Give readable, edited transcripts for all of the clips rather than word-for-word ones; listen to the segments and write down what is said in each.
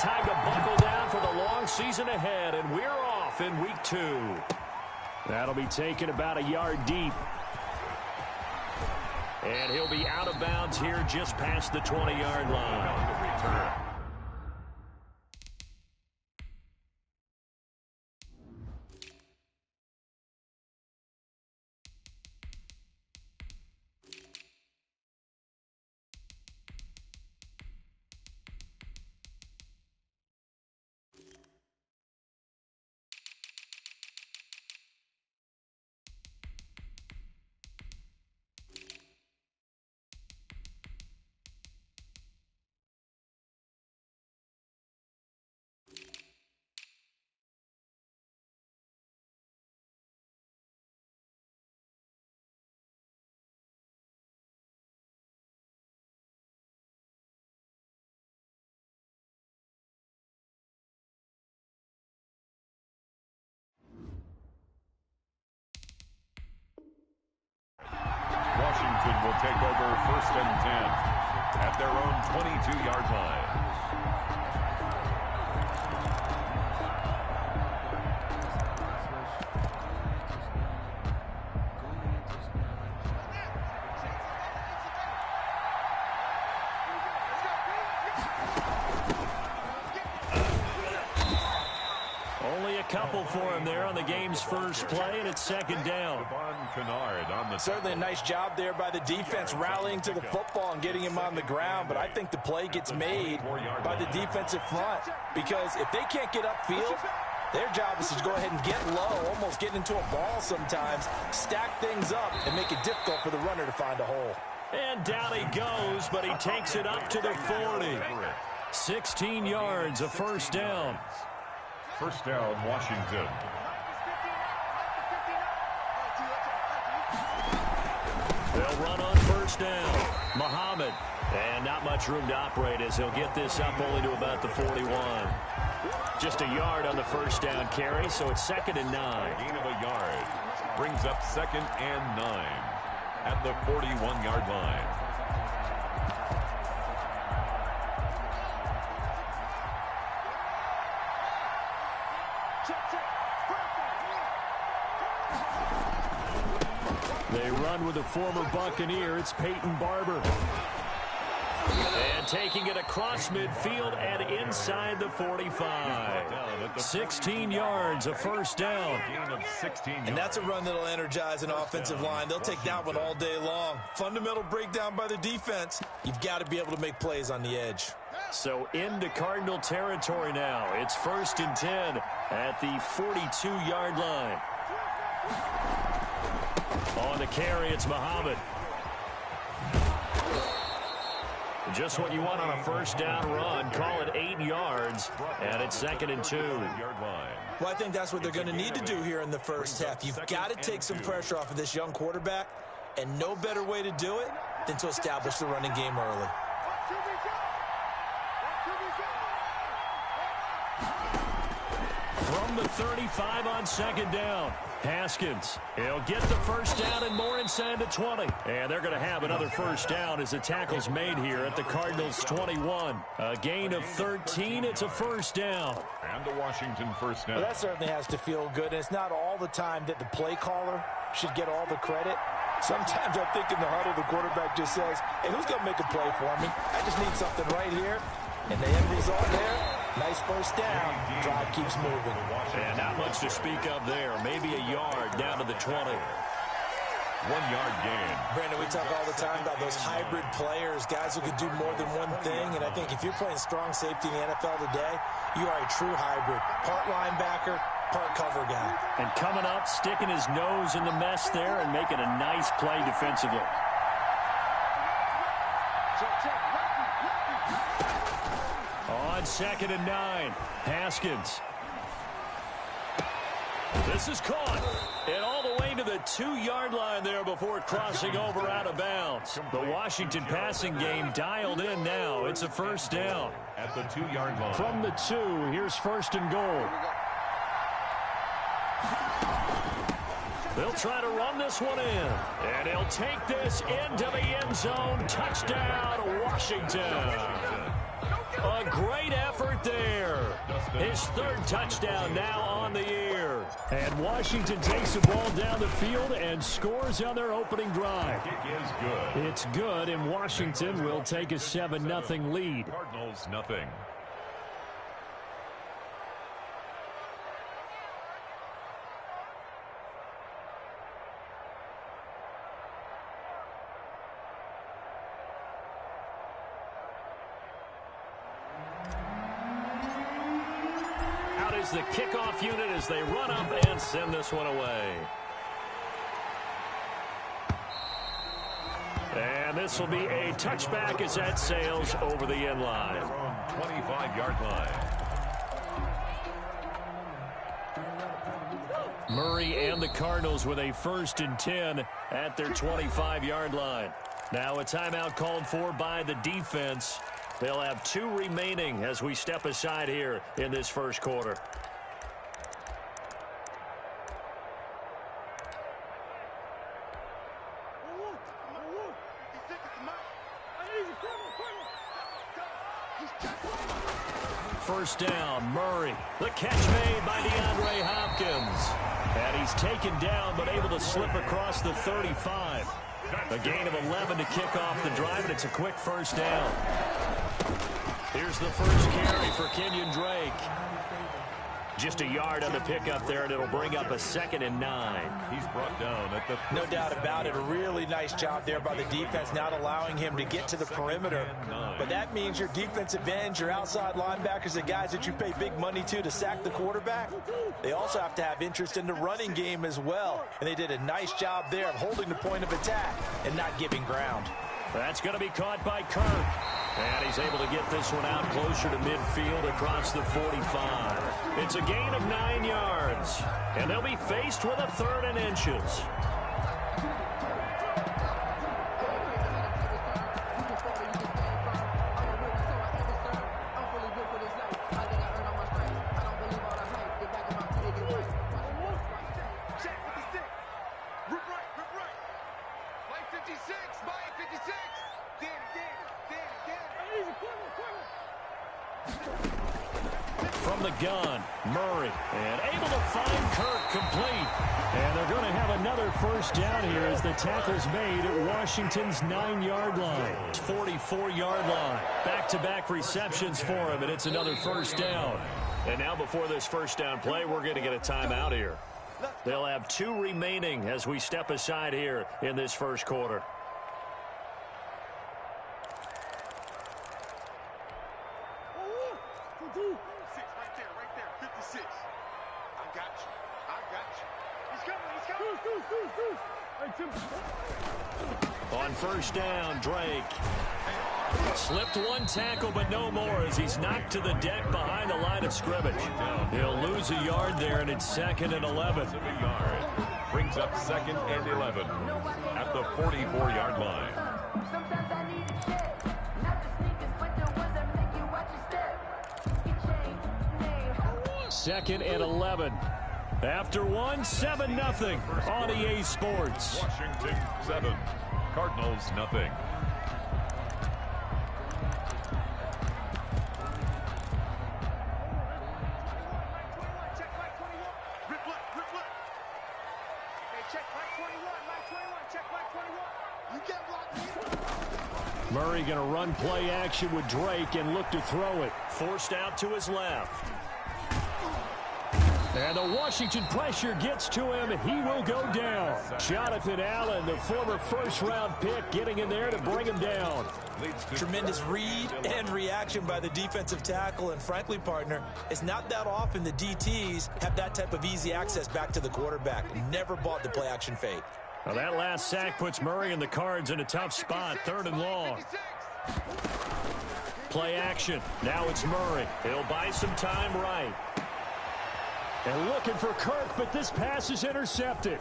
time to buckle down for the long season ahead, and we're off in week 2. That'll be taken about a yard deep. And he'll be out of bounds here just past the 20-yard line. Washington will take over 1st and 10 at their own 22-yard line. Only a couple for him there on the game's first play, and it's 2nd down. Certainly a nice job there by the defense rallying to the football and getting him on the ground, but I think the play gets made by the defensive front because if they can't get upfield, their job is to go ahead and get low, almost get into a ball sometimes, stack things up, and make it difficult for the runner to find a hole. And down he goes, but he takes it up to the 40. 16 yards, a 1st down. 1st down, Washington. They'll run on 1st down. Muhammad. And not much room to operate as he'll get this up only to about the 41. Just a yard on the 1st down carry, so it's 2nd and 9. Gain of a yard brings up 2nd and 9 at the 41-yard line. They run with a former Buccaneer. It's Peyton Barber. And taking it across midfield and inside the 45. 16 yards, a 1st down. And that's a run that'll energize an offensive line. They'll take that one all day long. Fundamental breakdown by the defense. You've got to be able to make plays on the edge. So into Cardinal territory now. It's 1st and 10 at the 42-yard line. On the carry, it's Muhammad. Just what you want on a 1st down run. Call it 8 yards, and it's 2nd and 2. Well, I think that's what they're going to need to do here in the first half. You've got to take some pressure off of this young quarterback, and no better way to do it than to establish the running game early. From the 35 on 2nd down. Haskins, he'll get the 1st down and more inside the 20. And they're going to have another 1st down as the tackle's made here at the Cardinals' 21. A gain of 13, it's a 1st down. And the Washington 1st down. Well, that certainly has to feel good. And it's not all the time that the play caller should get all the credit. Sometimes I think in the huddle, the quarterback just says, hey, who's going to make a play for me? I just need something right here. And the end result there, nice 1st down. Drive keeps moving. And not much to speak of there. Maybe a yard down to the 20. 1-yard gain. Brandon, we talk all the time about those hybrid players, guys who can do more than one thing. And I think if you're playing strong safety in the NFL today, you are a true hybrid. Part linebacker, part cover guy. And coming up, sticking his nose in the mess there and making a nice play defensively. On 2nd and 9, Haskins. This is caught. And all the way to the 2-yard line there before crossing over out of bounds. The Washington passing game dialed in now. It's a 1st down. At the 2-yard line. From the 2, here's 1st and goal. They'll try to run this one in. And he'll take this into the end zone. Touchdown, Washington. A great effort there. His third touchdown now on the year. And Washington takes the ball down the field and scores on their opening drive. Kick is good. It's good, and Washington will take a 7-0 lead. Cardinals nothing. Is the kickoff unit as they run up and send this one away. And this will be a touchback as that sails over the end line. 25-yard line. Murray and the Cardinals with a 1st and 10 at their 25-yard line. Now a timeout called for by the defense. They'll have 2 remaining as we step aside here in this first quarter. First down, Murray. The catch made by DeAndre Hopkins. And he's taken down but able to slip across the 35. A gain of 11 to kick off the drive, and it's a quick first down. Here's the first carry for Kenyon Drake. Just a yard on the pickup there, and it'll bring up a 2nd and 9. He's brought down at the... No doubt about it. A really nice job there by the defense, not allowing him to get to the perimeter. But that means your defensive ends, your outside linebackers, the guys that you pay big money to sack the quarterback, they also have to have interest in the running game as well. And they did a nice job there of holding the point of attack and not giving ground. That's going to be caught by Kirk. And he's able to get this one out closer to midfield across the 45. It's a gain of 9 yards. And they'll be faced with a 3rd and inches. From the gun, Murray, and able to find Kirk complete. And they're going to have another first down here as the tackle's made at Washington's 9-yard line. 44-yard line. Back-to-back receptions for him, and it's another first down. And now before this first down play, we're going to get a timeout here. They'll have 2 remaining as we step aside here in this first quarter. On first down, Drake slipped one tackle, but no more as he's knocked to the deck behind the line of scrimmage. He'll lose a yard there, and it's 2nd and 11. A yard. Brings up 2nd and 11 at the 44-yard line. 2nd and 11. After 7-0 on EA Sports. Washington 7, Cardinals nothing. Murray going to run play action with Drake and look to throw it. Forced out to his left. And the Washington pressure gets to him. He will go down. Jonathan Allen, the former first-round pick, getting in there to bring him down. Tremendous read and reaction by the defensive tackle. And frankly, partner, it's not that often the DTs have that type of easy access back to the quarterback. Never bought the play-action fake. Now that last sack puts Murray and the Cards in a tough spot. 3rd and long. Play action. Now it's Murray. He'll buy some time right. And looking for Kirk, but this pass is intercepted.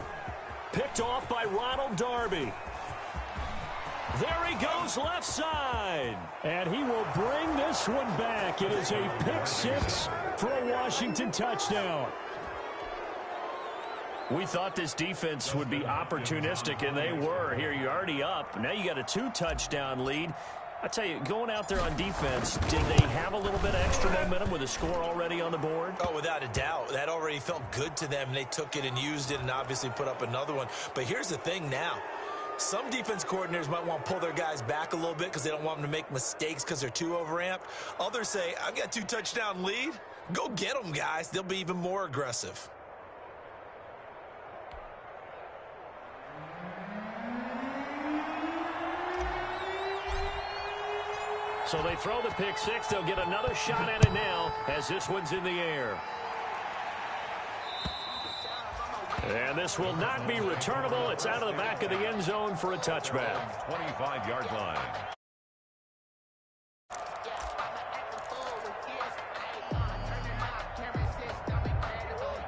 Picked off by Ronald Darby. There he goes left side. And he will bring this one back. It is a pick 6 for a Washington touchdown. We thought this defense would be opportunistic, and they were. Here, you're already up. Now you got a 2-touchdown lead. I tell you, going out there on defense, did they have a little bit of extra momentum with a score already on the board? Oh, without a doubt. That already felt good to them. They took it and used it and obviously put up another one. But here's the thing now. Some defense coordinators might want to pull their guys back a little bit because they don't want them to make mistakes because they're too overamped. Others say, I've got 2-touchdown lead. Go get them, guys. They'll be even more aggressive. So they throw the pick six. They'll get another shot at it now as this one's in the air. And this will not be returnable. It's out of the back of the end zone for a touchback. 25-yard line.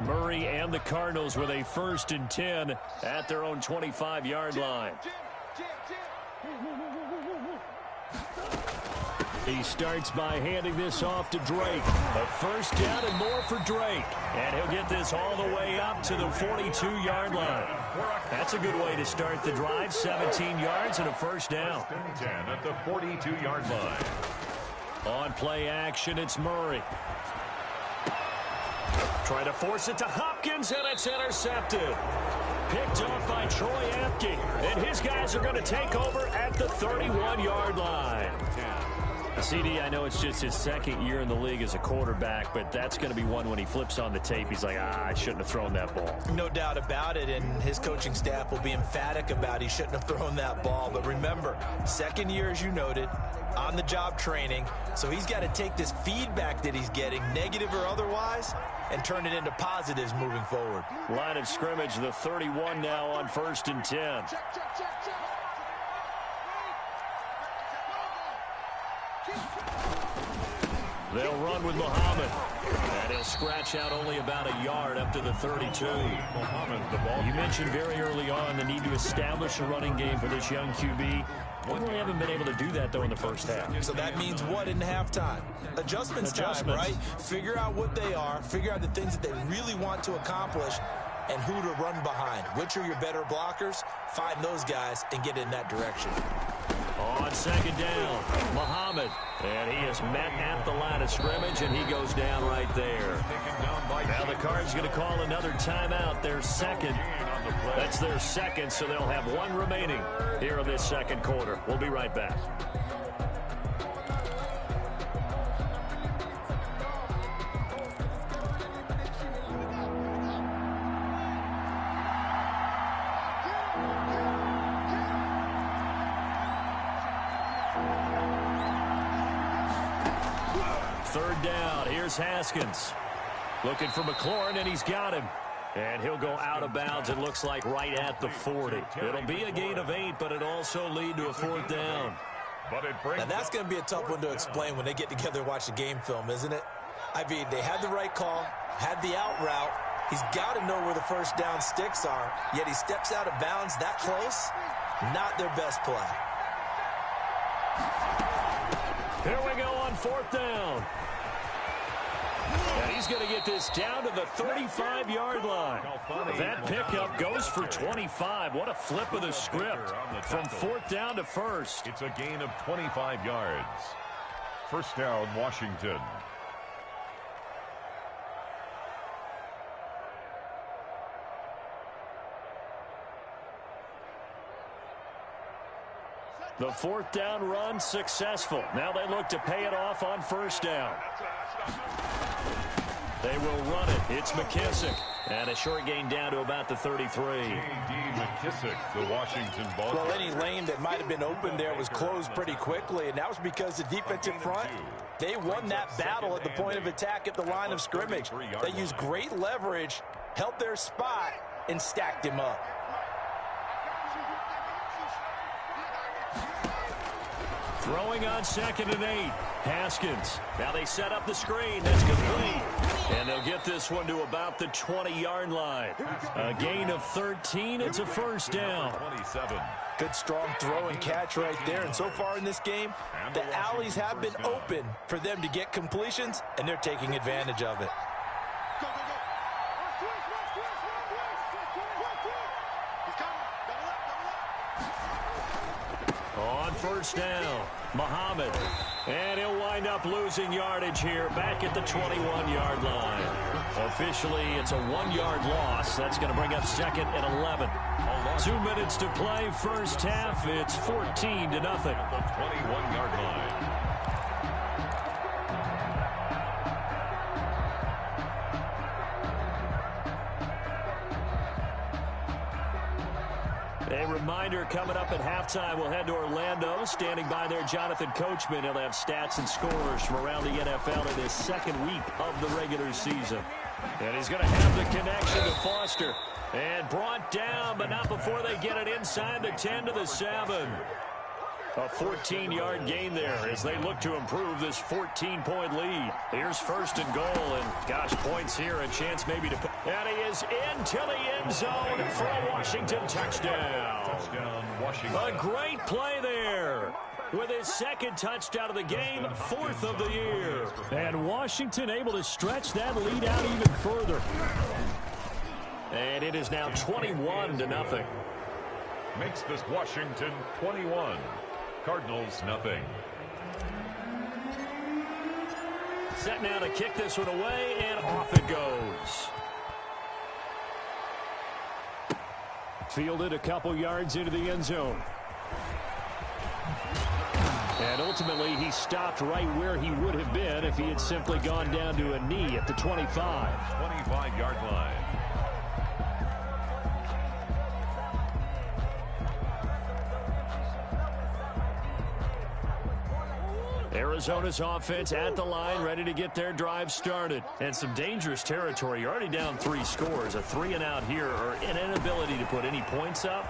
Murray and the Cardinals with a 1st and 10 at their own 25-yard line. He starts by handing this off to Drake. A 1st down and more for Drake. And he'll get this all the way up to the 42-yard line. That's a good way to start the drive. 17 yards and a 1st down. 10 at the 42-yard line. On play action, it's Murray. Trying to force it to Hopkins, and it's intercepted. Picked off by Troy Apke. And his guys are going to take over at the 31-yard line. CD, I know it's just his 2nd year in the league as a quarterback, but that's going to be one when he flips on the tape. He's like, I shouldn't have thrown that ball. No doubt about it, and his coaching staff will be emphatic about he shouldn't have thrown that ball. But remember, 2nd year, as you noted, on-the-job training, so he's got to take this feedback that he's getting, negative or otherwise, and turn it into positives moving forward. Line of scrimmage, the 31 now on 1st and 10. They'll run with Muhammad. And he'll scratch out only about a yard up to the 32. You mentioned very early on the need to establish a running game for this young QB. We really haven't been able to do that, though, in the first half. So that means what in halftime? Adjustments time, right? Figure out what they are. Figure out the things that they really want to accomplish and who to run behind. Which are your better blockers? Find those guys and get in that direction. On 2nd down, Muhammad. And he is met at the line of scrimmage, and he goes down right there. Now the Cards going to call another timeout, their 2nd. That's their 2nd, so they'll have one remaining here in this 2nd quarter. We'll be right back. Third down, here's Haskins. Looking for McLaurin, and he's got him. And he'll go out of bounds, it looks like, right at the 40. It'll be a gain of 8, but it'll also lead to a 4th down. Now, that's going to be a tough one to explain when they get together and watch the game film, isn't it? I mean, they had the right call, had the out route. He's got to know where the 1st down sticks are, yet he steps out of bounds that close. Not their best play. Here we go on 4th down. And he's going to get this down to the 35-yard line. That pickup goes for 25. What a flip of the script from 4th down to 1st. It's a gain of 25 yards. 1st down, Washington. The 4th down run successful. Now they look to pay it off on 1st down. They will run it. It's McKissick. And a short gain down to about the 33. J.D. McKissick, the Washington ball. Well, any lane that might have been open there was closed pretty quickly, and that was because the defensive front, they won that battle at the point of attack at the line of scrimmage. They used great leverage, held their spot, and stacked him up. Throwing on 2nd and 8. Haskins. Now they set up the screen. That's complete. And they'll get this one to about the 20-yard line. A gain of 13. It's a 1st down. 27. Good strong throw and catch right there. And so far in this game, the alleys have been open for them to get completions, and they're taking advantage of it. first down. Muhammad. And he'll wind up losing yardage here back at the 21-yard line. Officially, it's a 1-yard loss. That's going to bring up second and 11. 2 minutes to play, first half. It's 14-0. The 21-yard line. A reminder, coming up at halftime, we'll head to Orlando. Standing by there, Jonathan Coachman. He'll have stats and scores from around the NFL in his second week of the regular season. And he's going to have the connection to Foster. And brought down, but not before they get it inside the 10 to the 7. A 14-yard gain there as they look to improve this 14-point lead. Here's first and goal, and gosh, points here, a chance maybe to put. And he is into the end zone for a Washington touchdown. Washington. A great play there. With his second touchdown of the game, fourth of the year. And Washington able to stretch that lead out even further. And it is now 21-0. Makes this Washington 21. Cardinals nothing. Set now to kick this one away, and off it goes. Fielded a couple yards into the end zone. And ultimately, he stopped right where he would have been if he had simply gone down to a knee at the 25. 25-yard line. Arizona's offense at the line, ready to get their drive started. And some dangerous territory. You're already down 3 scores. A 3-and-out here, or an inability to put any points up.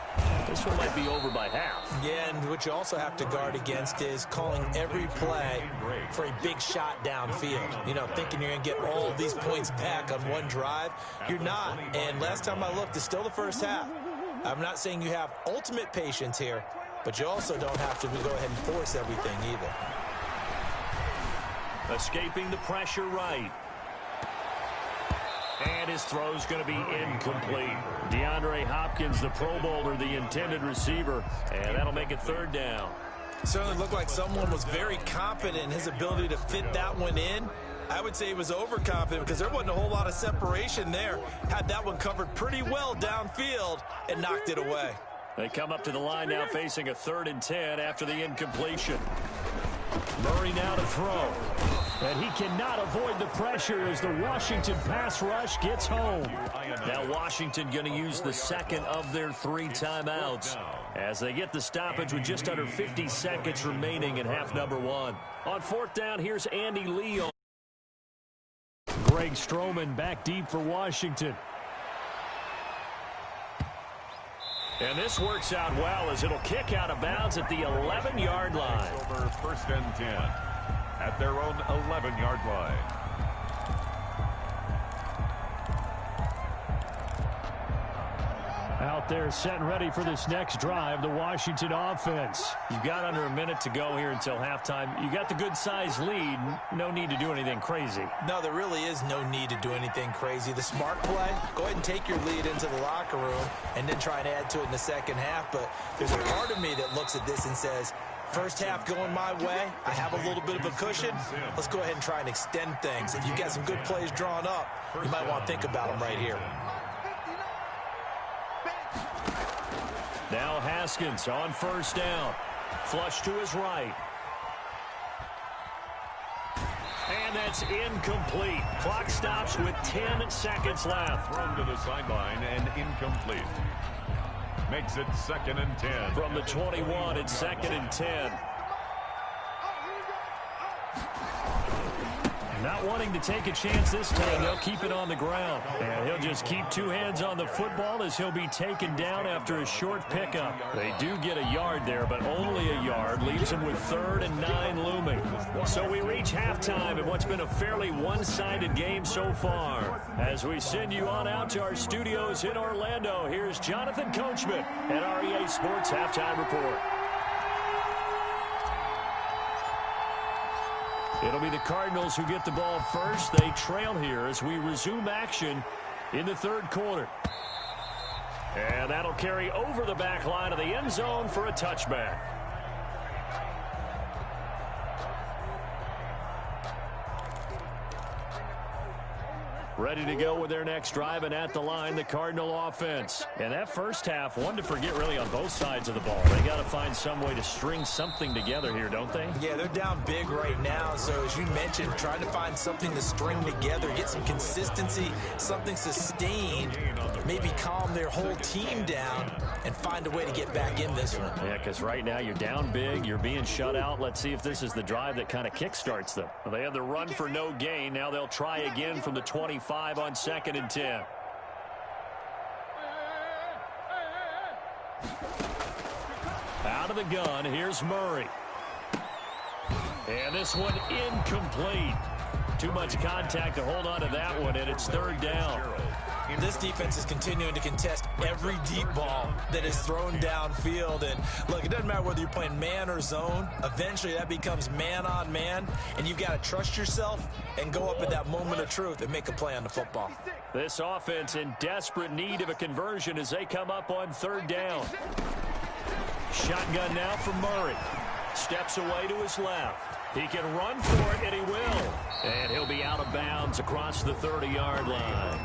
This one might be over by half. Yeah, and what you also have to guard against is calling every play for a big shot downfield. You know, thinking you're going to get all of these points back on one drive. You're not. And last time I looked, it's still the first half. I'm not saying you have ultimate patience here, but you also don't have to go ahead and force everything either. Escaping the pressure right. And his throw's going to be incomplete. DeAndre Hopkins, the Pro Bowler, the intended receiver. And that'll make it third down. Certainly looked like someone was very confident in his ability to fit that one in. I would say he was overconfident because there wasn't a whole lot of separation there. Had that one covered pretty well downfield and knocked it away. They come up to the line now facing a 3rd and 10 after the incompletion. Murray now to throw. And he cannot avoid the pressure as the Washington pass rush gets home. Now Washington going to use the second of their 3 timeouts as they get the stoppage with just under 50 seconds remaining in half number 1. On 4th down, here's Andy Lee. Greg Stroman back deep for Washington. And this works out well as it'll kick out of bounds at the 11-yard line. Over 1st and 10 at their own 11-yard line. Out there set and ready for this next drive, the Washington offense. You've got under a minute to go here until halftime. You got the good-sized lead. No need to do anything crazy. No, there really is no need to do anything crazy. The smart play, go ahead and take your lead into the locker room and then try and add to it in the second half. But there's a part of me that looks at this and says, first half going my way, I have a little bit of a cushion. Let's go ahead and try and extend things. If you've got some good plays drawn up, you might want to think about them right here. Now Haskins on 1st down. Flush to his right. And that's incomplete. Clock stops with 10 seconds left. Thrown to the sideline and incomplete. Makes it 2nd and 10. From the 21, it's 2nd and 10. Not wanting to take a chance this time, they'll keep it on the ground. And he'll just keep 2 hands on the football as he'll be taken down after a short pickup. They do get a yard there, but only a yard. Leaves them with 3rd and 9 looming. So we reach halftime in what's been a fairly one-sided game so far. As we send you on out to our studios in Orlando, here's Jonathan Coachman at REA Sports Halftime Report. It'll be the Cardinals who get the ball first. They trail here as we resume action in the 3rd quarter. And that'll carry over the back line of the end zone for a touchback. ready to go with their next drive, and at the line, the Cardinal offense. And that first half, one to forget really on both sides of the ball. They got to find some way to string something together here, don't they? Yeah, they're down big right now. So as you mentioned, trying to find something to string together, get some consistency, something sustained, maybe calm their whole team down and find a way to get back in this one. Yeah, because right now you're down big, you're being shut out. Let's see if this is the drive that kind of kickstarts them. Well, they had the run for no gain. Now they'll try again from the 25 on 2nd and 10. Out of the gun, here's Murray. And this one incomplete. Too much contact to hold on to that one, and it's 3rd down. This defense is continuing to contest every deep ball that is thrown downfield. And look, it doesn't matter whether you're playing man or zone. Eventually that becomes man on man, and you've got to trust yourself and go up at that moment of truth and make a play on the football. This offense in desperate need of a conversion as they come up on 3rd down. Shotgun now from Murray. Steps away to his left. He can run for it, and he will. And he'll be out of bounds across the 30-yard line.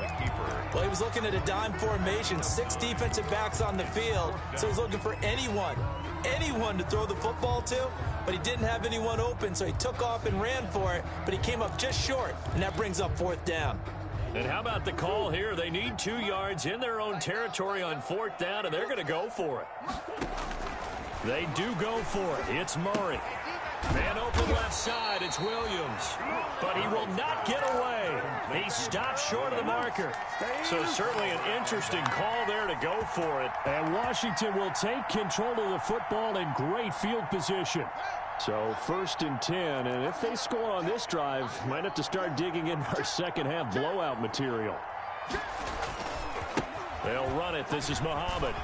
Well, he was looking at a dime formation, 6 defensive backs on the field, so he's looking for anyone to throw the football to, but he didn't have anyone open, so he took off and ran for it, but he came up just short, and that brings up 4th down. And how about the call here? They need 2 yards in their own territory on 4th down, and they're going to go for it. They do go for it. It's Murray. Man open left side, it's Williams. But he will not get away. He stopped short of the marker. So certainly an interesting call there to go for it. And Washington will take control of the football in great field position. So 1st and 10, and if they score on this drive, might have to start digging in our second half blowout material. They'll run it. This is Muhammad.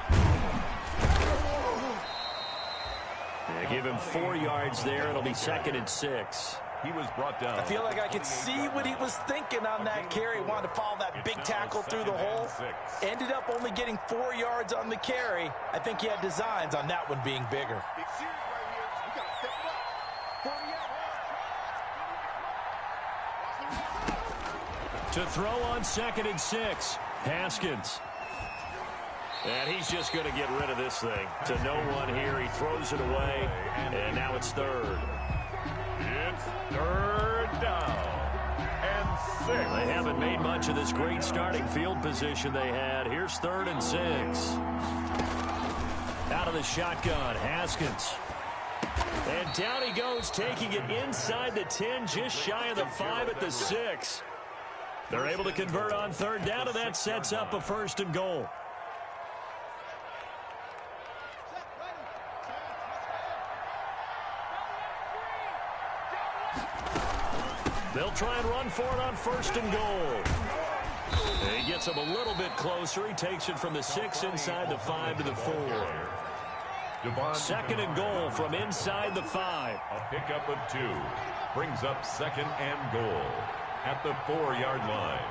Yeah, give him 4 yards there. It'll be 2nd and 6. He was brought down. I feel like I could see what he was thinking on that carry. Wanted to follow that big tackle through the hole. Ended up only getting 4 yards on the carry. I think he had designs on that one being bigger. To throw on 2nd and 6, Haskins. And he's just going to get rid of this thing. To no one here. He throws it away, and now it's 3rd. It's 3rd down and 6. They haven't made much of this great starting field position they had. Here's 3rd and 6. Out of the shotgun, Haskins. And down he goes, taking it inside the 10, just shy of the 5 at the 6. They're able to convert on 3rd down, and that sets up a 1st and goal. They'll try and run for it on 1st and goal. He gets him a little bit closer. He takes it from the 6 inside the 5 to the 4. 2nd and goal from inside the 5. A pickup of 2 brings up 2nd and goal at the 4-yard line.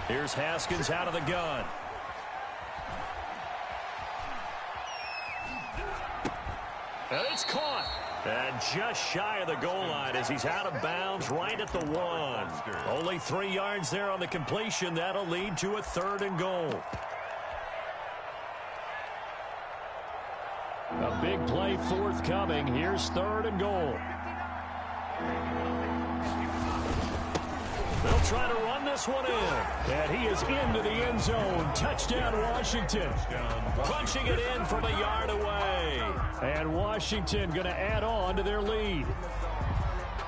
Here's Haskins out of the gun. And it's caught. And just shy of the goal line as he's out of bounds right at the 1. Only 3 yards there on the completion. That'll lead to a 3rd and goal. A big play forthcoming. Here's 3rd and goal. They'll try to run this one in. And he is into the end zone. Touchdown, Washington. Punching it in from a yard away. And Washington going to add on to their lead.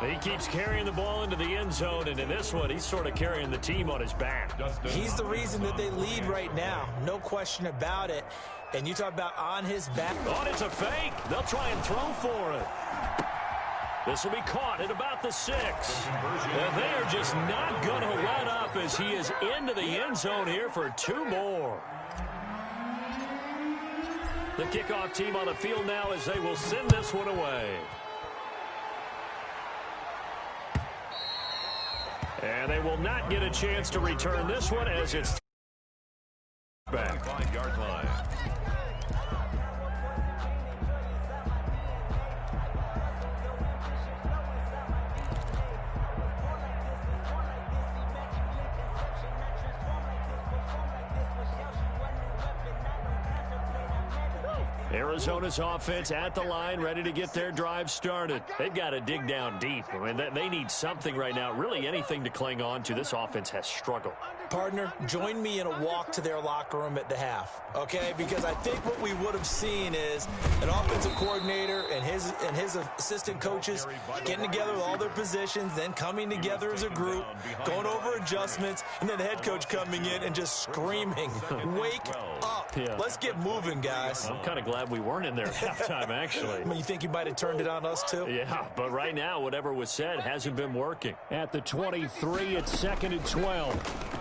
He keeps carrying the ball into the end zone, and in this one, he's sort of carrying the team on his back. He's the reason that they lead right now. No question about it. And you talk about on his back. Oh, it's a fake. They'll try and throw for it. This will be caught at about the 6. And they are just not going to let up as he is into the end zone here for 2 more. The kickoff team on the field now as they will send this one away. And they will not get a chance to return this one as it's back. 5-yard line. Arizona's offense at the line, ready to get their drive started. They've got to dig down deep. I mean, they need something right now, really anything to cling on to. This offense has struggled. Partner, join me in a walk to their locker room at the half, okay? Because I think what we would have seen is an offensive coordinator and his assistant coaches getting together with all their positions, then coming together as a group, going over adjustments, and then the head coach coming in and just screaming, wake up. Yeah. Let's get moving, guys. I'm kind of glad we weren't in there at halftime, actually. I mean, you think you might have turned it on us, too? Yeah, but right now, whatever was said hasn't been working. At the 23, it's 2nd and 12.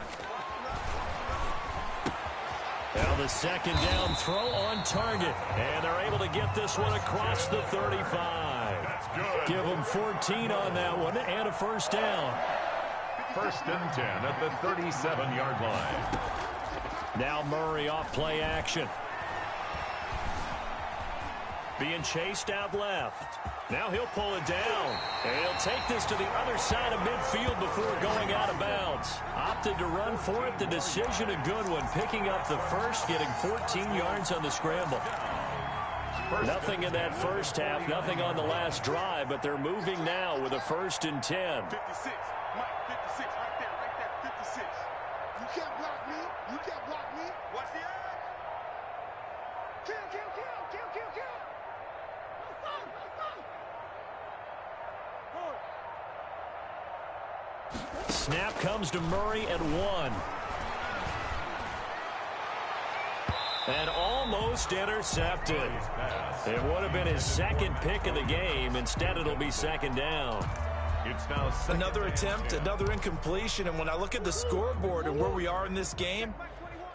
Now the second down throw on target. And they're able to get this one across the 35. That's good. Give them 14 on that one and a first down. 1st and 10 at the 37-yard line. Now Murray off play action. Being chased out left. Now he'll pull it down. And he'll take this to the other side of midfield before going out of bounds. Opted to run for it. The decision a good one. Picking up the first, getting 14 yards on the scramble. Nothing in that first half, nothing on the last drive, but they're moving now with a 1st and 10. 56. Mike, 56. Right there, 56. You can't block me. You can't block me. Watch the edge. Kill, kill, kill, kill, kill, kill. Snap comes to Murray at 1. And almost intercepted. It would have been his second pick of the game. Instead, it'll be 2nd down. It's now Another attempt, another incompletion. And when I look at the scoreboard and where we are in this game,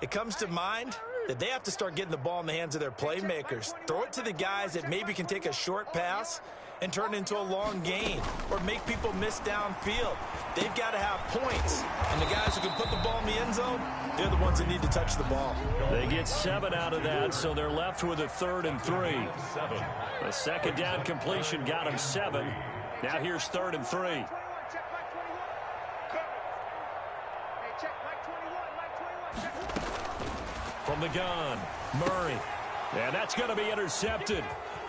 it comes to mind that they have to start getting the ball in the hands of their playmakers. Throw it to the guys that maybe can take a short pass and turn it into a long gain or make people miss downfield. They've got to have points. And the guys who can put the ball in the end zone, they're the ones that need to touch the ball. They get 7 out of that, so they're left with a 3rd and 3. The 2nd down completion got him 7. Now here's 3rd and 3. From the gun, Murray. And that's going to be intercepted.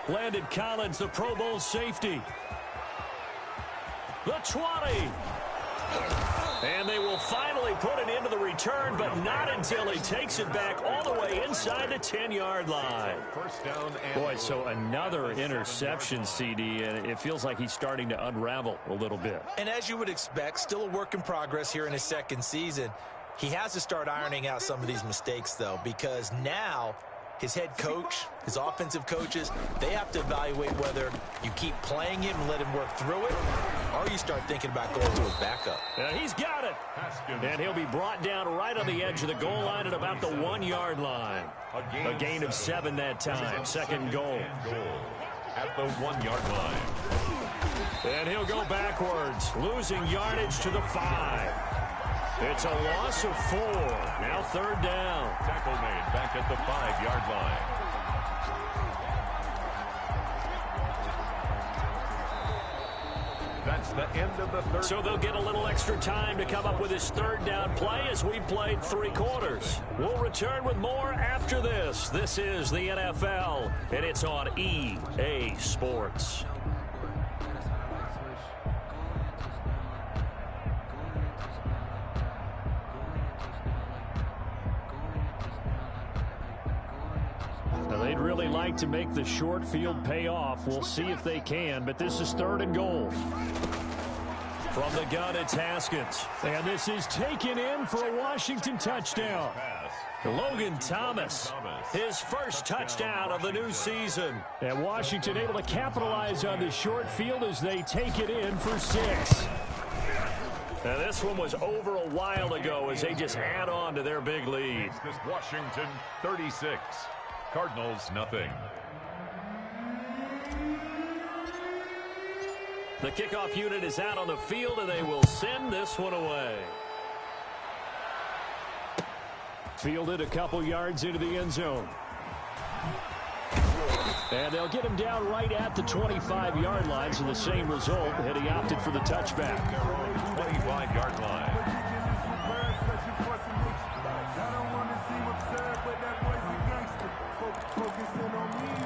Landon Collins, the Pro Bowl safety. The 20. And they will finally put it into the return, but not until he takes it back all the way inside the 10-yard line. First down and Boy, so another interception, CD, and it feels like he's starting to unravel a little bit. And as you would expect, still a work in progress here in his second season. He has to start ironing out some of these mistakes, though, because now his head coach, his offensive coaches, they have to evaluate whether you keep playing him and let him work through it, or you start thinking about going to his backup. He's got it. And he'll be brought down right on the edge of the goal line at about the 1-yard line. A gain of 7 that time. 2nd goal. At the 1-yard line. And he'll go backwards, losing yardage to the 5. It's a loss of 4. Now 3rd down. Tackle made back at the 5-yard line. That's the end of the 3rd. So they'll get a little extra time to come up with his 3rd down play as we played 3 quarters. We'll return with more after this. This is the NFL, and it's on EA Sports. They'd really like to make the short field pay off. We'll see if they can, but this is 3rd and goal. From the gun, it's Haskins. And this is taken in for a Washington touchdown. Logan Thomas, his first touchdown of the new season. And Washington able to capitalize on the short field as they take it in for 6. Now this one was over a while ago as they just add on to their big lead. This Washington 36. Cardinals, nothing. The kickoff unit is out on the field, and they will send this one away. Fielded a couple yards into the end zone. And they'll get him down right at the 25-yard line, so the same result, and he opted for the touchback. 25-yard line. I don't want to seem absurd, but that boy's a gangster. Focusing on me.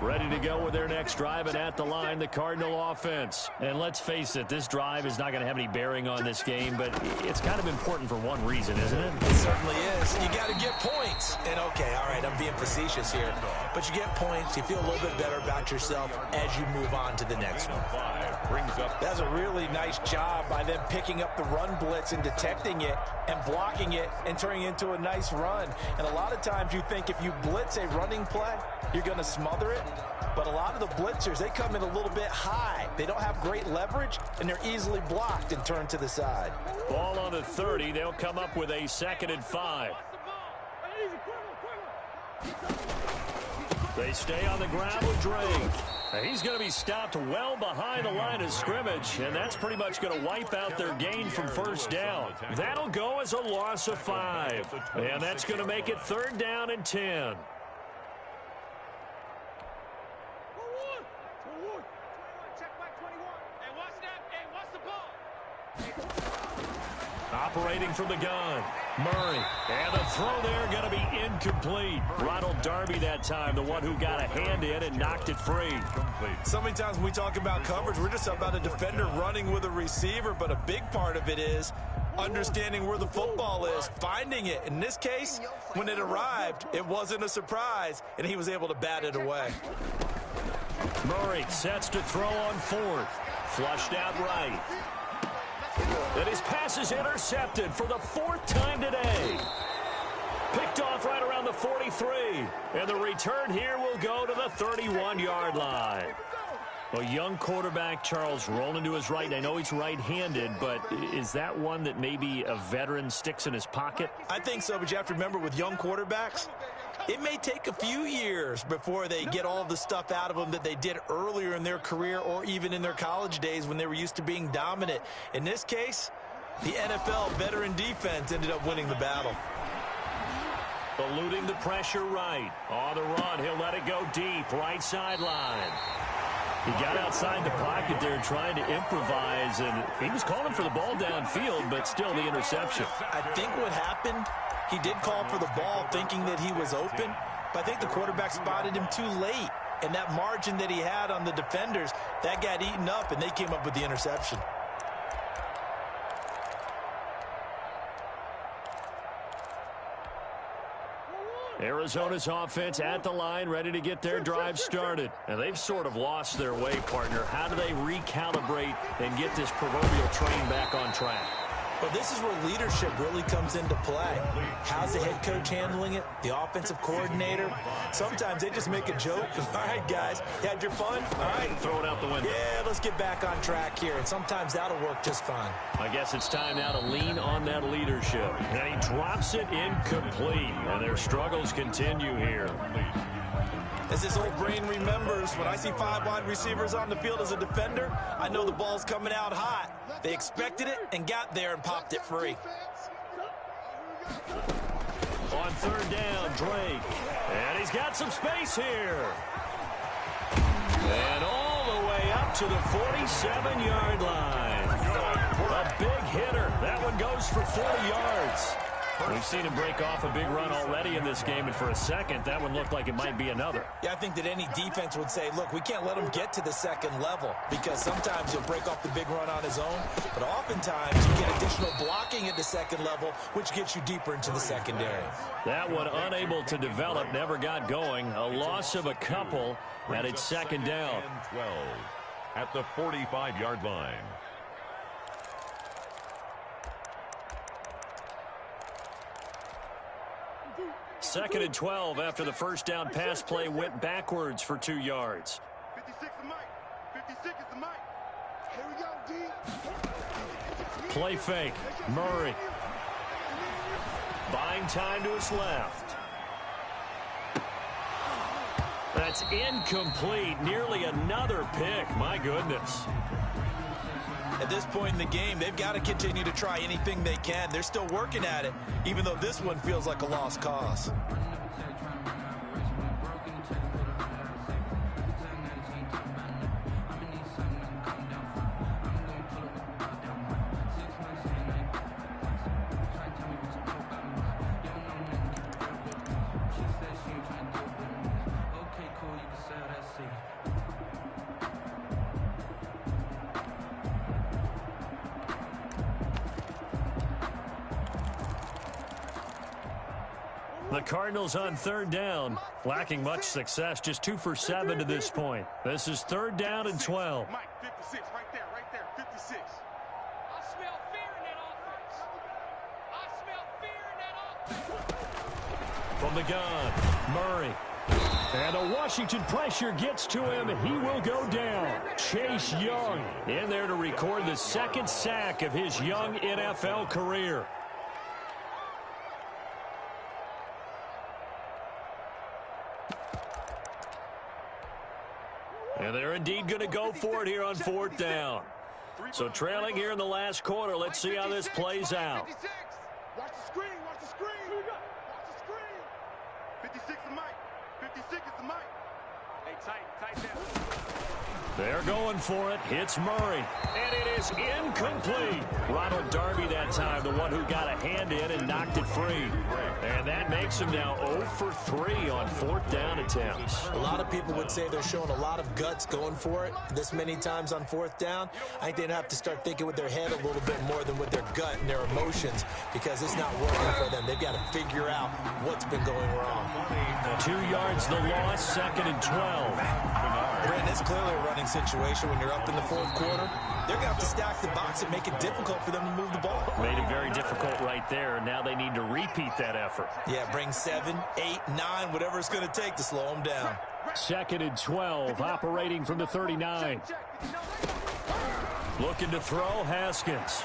ready to go with their next drive, and at the line, the Cardinal offense. And let's face it, this drive is not going to have any bearing on this game, but it's kind of important for one reason, isn't it? It certainly is. You got to get points. And, okay, all right, I'm being facetious here. But you get points, you feel a little bit better about yourself as you move on to the next one. That's a really nice job by them picking up the run blitz and detecting it and blocking it and turning it into a nice run. And a lot of times you think if you blitz a running play, you're going to smother it. But a lot of the blitzers, they come in a little bit high. They don't have great leverage, and they're easily blocked and turned to the side. Ball on the 30. They'll come up with a 2nd and 5. They stay on the ground with Drake. He's going to be stopped well behind the line of scrimmage, and that's pretty much going to wipe out their gain from first down. That'll go as a loss of 5. And that's going to make it 3rd down and 10. Operating from the gun, Murray. And the throw there going to be incomplete. Ronald Darby that time, the one who got a hand in and knocked it free. So many times when we talk about coverage, we're just about a defender running with a receiver, but a big part of it is understanding where the football is, finding it. In this case, when it arrived, it wasn't a surprise, and he was able to bat it away. Murray sets to throw on 4th. Flushed out right. And his pass is intercepted for the 4th time today. Picked off right around the 43. And the return here will go to the 31-yard line. A young quarterback, Charles, rolling to his right. I know he's right-handed, but is that one that maybe a veteran sticks in his pocket? I think so, but you have to remember with young quarterbacks, it may take a few years before they get all the stuff out of them that they did earlier in their career or even in their college days when they were used to being dominant. In this case, the NFL veteran defense ended up winning the battle. Eluding the pressure right. On the run, he'll let it go deep, right sideline. He got outside the pocket there trying to improvise, and he was calling for the ball downfield, but still the interception. I think what happened, he did call for the ball thinking that he was open, but I think the quarterback spotted him too late. And that margin that he had on the defenders, that got eaten up, and they came up with the interception. Arizona's offense at the line, ready to get their drive started. And they've sort of lost their way, partner. How do they recalibrate and get this proverbial train back on track? Well, this is where leadership really comes into play. How's the head coach handling it? The offensive coordinator? Sometimes they just make a joke. All right, guys, you had your fun? All right. Throw it out the window. Yeah, let's get back on track here. And sometimes that'll work just fine. I guess it's time now to lean on that leadership. And he drops it incomplete. And their struggles continue here. As this old brain remembers, when I see 5 wide receivers on the field as a defender, I know the ball's coming out hot. They expected it and got there and popped it free. On 3rd down, Drake. And he's got some space here. And all the way up to the 47-yard line. A big hitter. That one goes for 40 yards. We've seen him break off a big run already in this game, and for a second, that one looked like it might be another. Yeah, I think that any defense would say, look, we can't let him get to the 2nd level, because sometimes he'll break off the big run on his own, but oftentimes you get additional blocking at the 2nd level, which gets you deeper into the secondary. That one unable to develop, never got going. A loss of a couple, and it's 2nd down. 12 at the 45-yard line. 2nd and 12 after the first down pass play went backwards for 2 yards. 56 is Mike. 56 is the Mike. Here we go, D. Play fake. Murray. Buying time to his left. That's incomplete. Nearly another pick. My goodness. At this point in the game, they've got to continue to try anything they can. They're still working at it, even though this one feels like a lost cause. The Cardinals on third down, lacking much success, just 2 for 7 to this point. This is third down and 12. Mike, 56, right there, 56. I smell fear in that offense. I smell fear in that offense. From the gun, Murray. And the Washington pressure gets to him. He will go down. Chase Young in there to record the second sack of his young NFL career. And they're indeed going to go for it here on fourth down. So trailing here in the last quarter. Let's see how this plays out. Watch the screen, watch the screen. Watch the screen. 56 is Mike. 56 is the Mike. Hey, tight down. They're going for it. Hits Murray. And it is incomplete. Ronald Darby that time, the one who got a hand in and knocked it free. And that makes him now 0 for 3 on fourth down attempts. A lot of people would say they're showing a lot of guts going for it this many times on fourth down. I think they'd have to start thinking with their head a little bit more than with their gut and their emotions, because it's not working for them. They've got to figure out what's been going wrong. 2 yards the loss, second and 12. Brent, it's clearly a running situation when you're up in the fourth quarter. They're going to have to stack the box and make it difficult for them to move the ball. Made it very difficult right there. Now they need to repeat that effort. Yeah, bring 7, 8, 9, whatever it's going to take to slow them down. Second and 12, operating from the 39. Looking to throw, Haskins.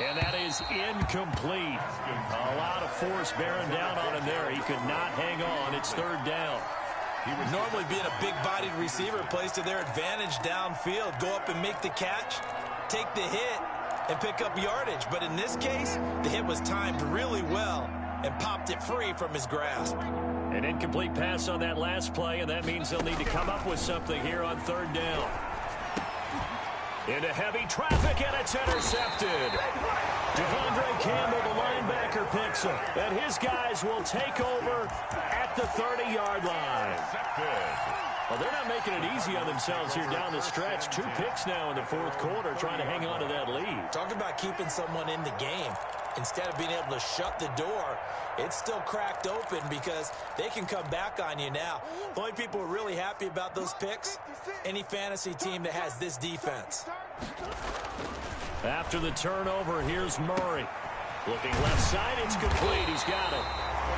And that is incomplete. A lot of force bearing down on him there. He could not hang on. It's third down. He would normally being a big-bodied receiver plays to their advantage downfield. Go up and make the catch, take the hit, and pick up yardage. But in this case, the hit was timed really well and popped it free from his grasp. An incomplete pass on that last play, and that means they'll need to come up with something here on third down. Into heavy traffic, and it's intercepted. Devondre Campbell, the linebacker, picks him. And his guys will take over at the 30-yard line. Well, they're not making it easy on themselves here down the stretch. 2 picks now in the fourth quarter, trying to hang on to that lead. Talk about keeping someone in the game. Instead of being able to shut the door, it's still cracked open because they can come back on you now. The only people who are really happy about those picks, any fantasy team that has this defense. After the turnover, here's Murray. Looking left side, it's complete. He's got it.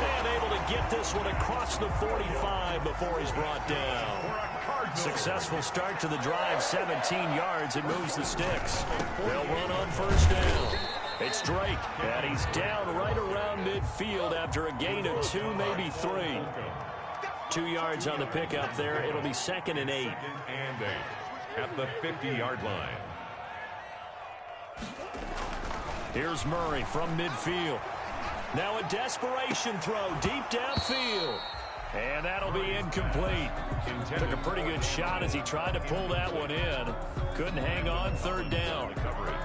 And able to get this one across the 45 before he's brought down. Successful start to the drive, 17 yards, and moves the sticks. They'll run on first down. It's Drake, and he's down right around midfield after a gain of 2, maybe 3. 2 yards on the pickup there. It'll be second and 8. At the 50-yard line. Here's Murray from midfield. Now a desperation throw deep downfield. And that'll be incomplete. Took a pretty good shot as he tried to pull that one in. Couldn't hang on, third down.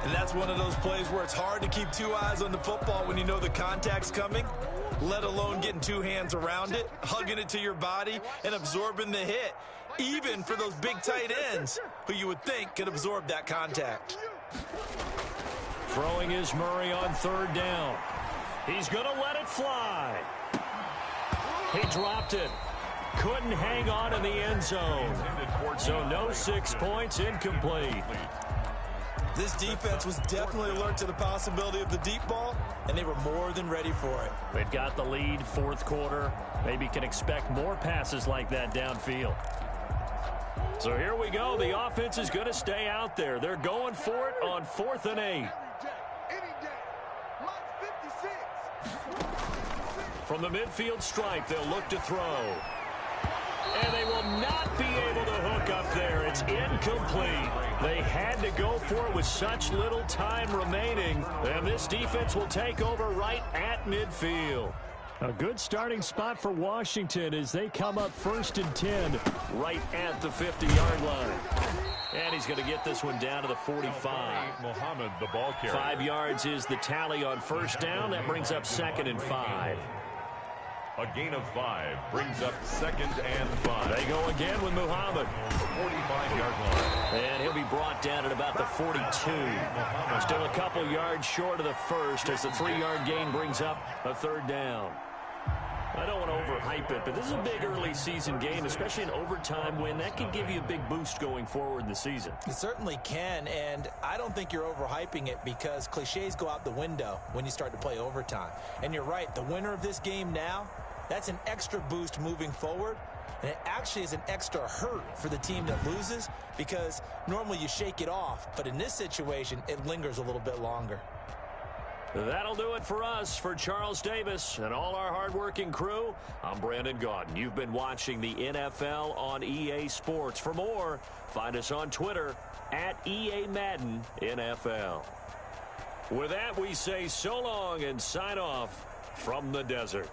And that's one of those plays where it's hard to keep 2 eyes on the football when you know the contact's coming, let alone getting 2 hands around it, hugging it to your body, and absorbing the hit, even for those big tight ends who you would think could absorb that contact. Throwing is Murray on third down. He's going to let it fly. He dropped it. Couldn't hang on in the end zone. So no 6 points, incomplete. This defense was definitely alert to the possibility of the deep ball, and they were more than ready for it. They've got the lead, fourth quarter. Maybe can expect more passes like that downfield. So here we go. The offense is going to stay out there. They're going for it on 4th and 8. From the midfield stripe, they'll look to throw. And they will not be able to hook up there. It's incomplete. They had to go for it with such little time remaining. And this defense will take over right at midfield. A good starting spot for Washington as they come up 1st and 10 right at the 50-yard line. And he's going to get this one down to the 45. Muhammad, the ball carrier. 5 yards is the tally on first down. That brings up 2nd and 5. A gain of 5 brings up 2nd and 5. They go again with Muhammad. 45-yard line. And he'll be brought down at about the 42. Still a couple yards short of the first as the 3-yard gain brings up a 3rd down. I don't want to overhype it, but this is a big early season game, especially an overtime win. That can give you a big boost going forward in the season. It certainly can, and I don't think you're overhyping it because cliches go out the window when you start to play overtime. And you're right, the winner of this game now, that's an extra boost moving forward, and it actually is an extra hurt for the team that loses because normally you shake it off, but in this situation, it lingers a little bit longer. That'll do it for us. For Charles Davis and all our hardworking crew, I'm Brandon Gaudin. You've been watching the NFL on EA Sports. For more, find us on Twitter at EA Madden NFL. With that, we say so long and sign off from the desert.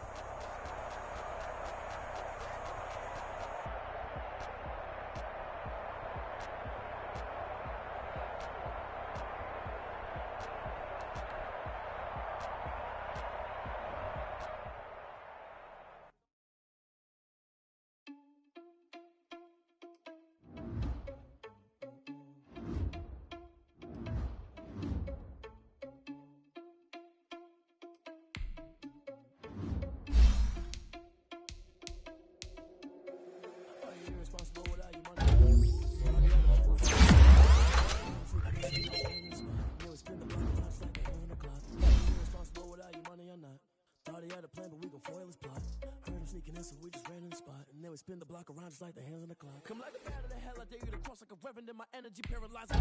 Spin the block around just like the hands on the clock. Come like a bat of the hell, I dare you to cross like a reverend in my energy paralyzing.